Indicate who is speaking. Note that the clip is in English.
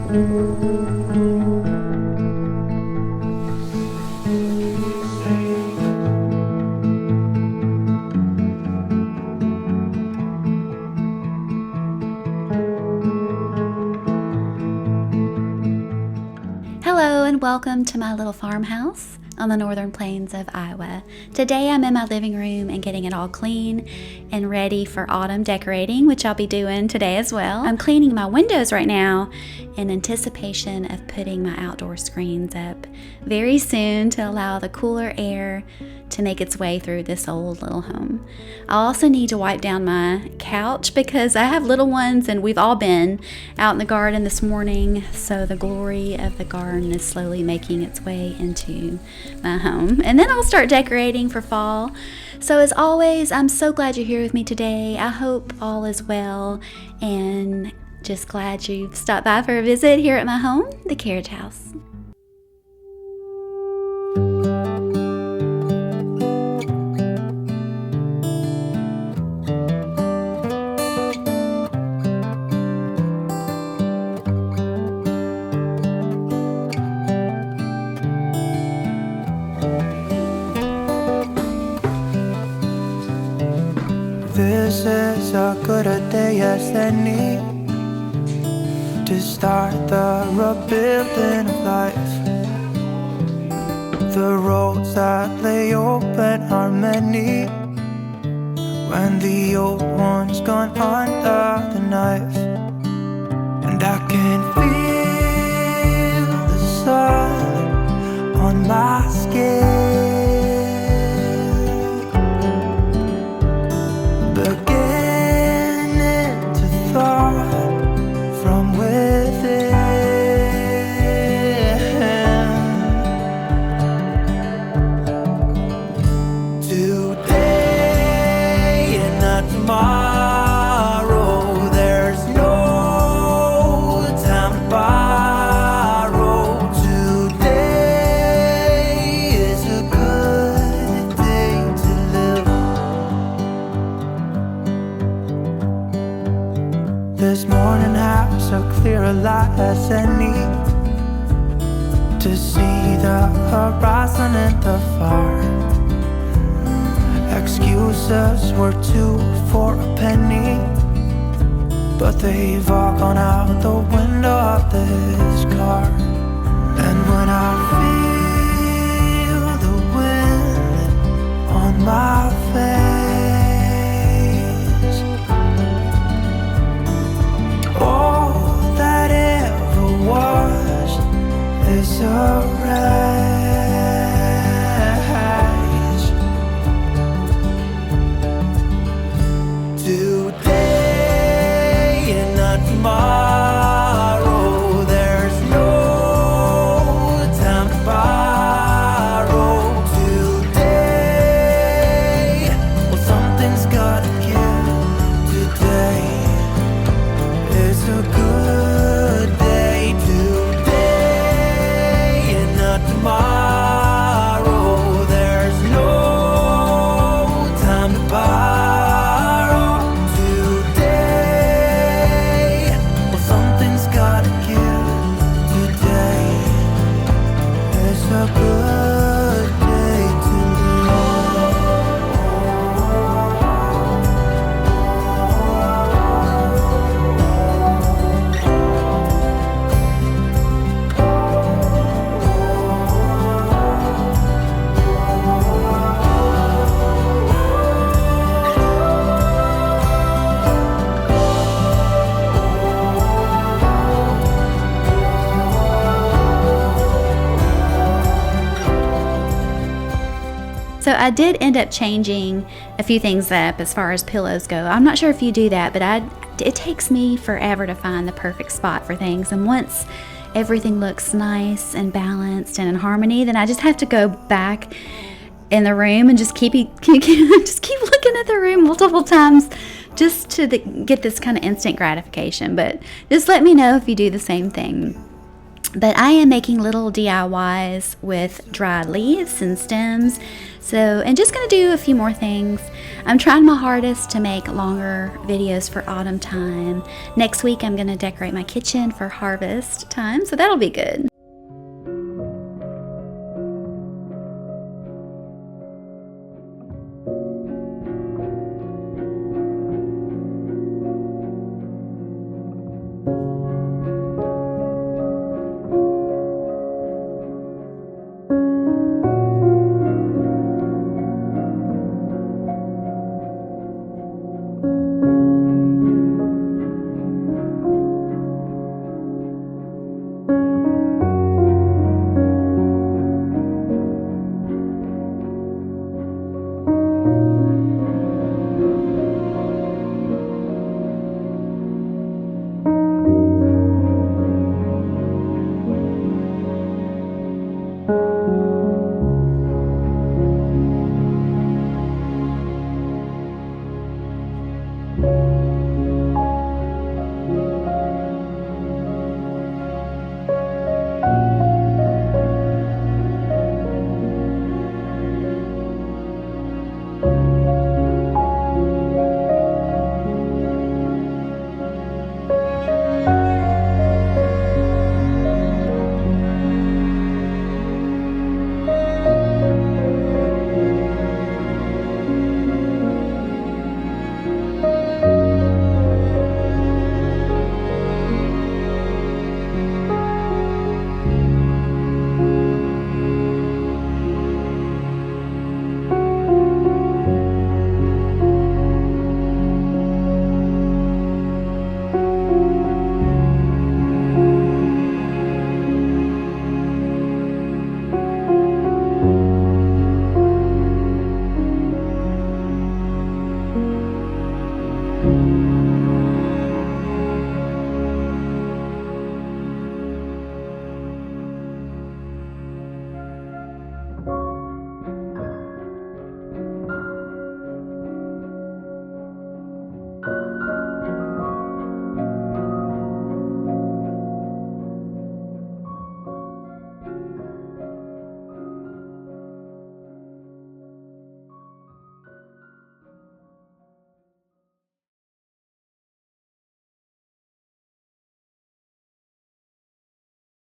Speaker 1: Hello and welcome to my little farmhouse on the northern plains of Iowa. Today I'm in my living room and getting it all clean and ready for autumn decorating, which I'll be doing today as well. I'm cleaning my windows right now in anticipation of putting my outdoor screens up very soon to allow the cooler air to make its way through this old little home. I also need to wipe down my couch because I have little ones and we've all been out in the garden this morning, so the glory of the garden is slowly making its way into my home. And then I'll start decorating for fall. So as always, I'm so glad you're here with me today. I hope all is well and just glad you've stopped by for a visit here at my home, the Carriage House.
Speaker 2: This is a good a day as any to start the rebuilding of life. The roads that lay open are many when the old one's gone under the knife. And I can feel the sun on my skin, beginning to thaw from within. Today and not tomorrow, there's no time to borrow. Today is a good day to live. This morning has a clearer light as any to see the horizon in the far. Excuses were 2 for a penny, but they've all gone out the window of this car. And when I feel the wind on my face, all that ever was is a wreck. Today and not tomorrow, there's no time to borrow. Today, well, something's gotta give. Today is a good day. Today and not tomorrow, there's no time to borrow. A good day to
Speaker 1: So I did end up changing a few things up as far as pillows go. I'm not sure if you do that, but it takes me forever to find the perfect spot for things. And once everything looks nice and balanced and in harmony, then I just have to go back in the room and just keep looking at the room multiple times just to get this kind of instant gratification. But just let me know if you do the same thing. But I am making little DIYs with dried leaves and stems. And just going to do a few more things. I'm trying my hardest to make longer videos for autumn time. Next week I'm going to decorate my kitchen for harvest time, so that'll be good.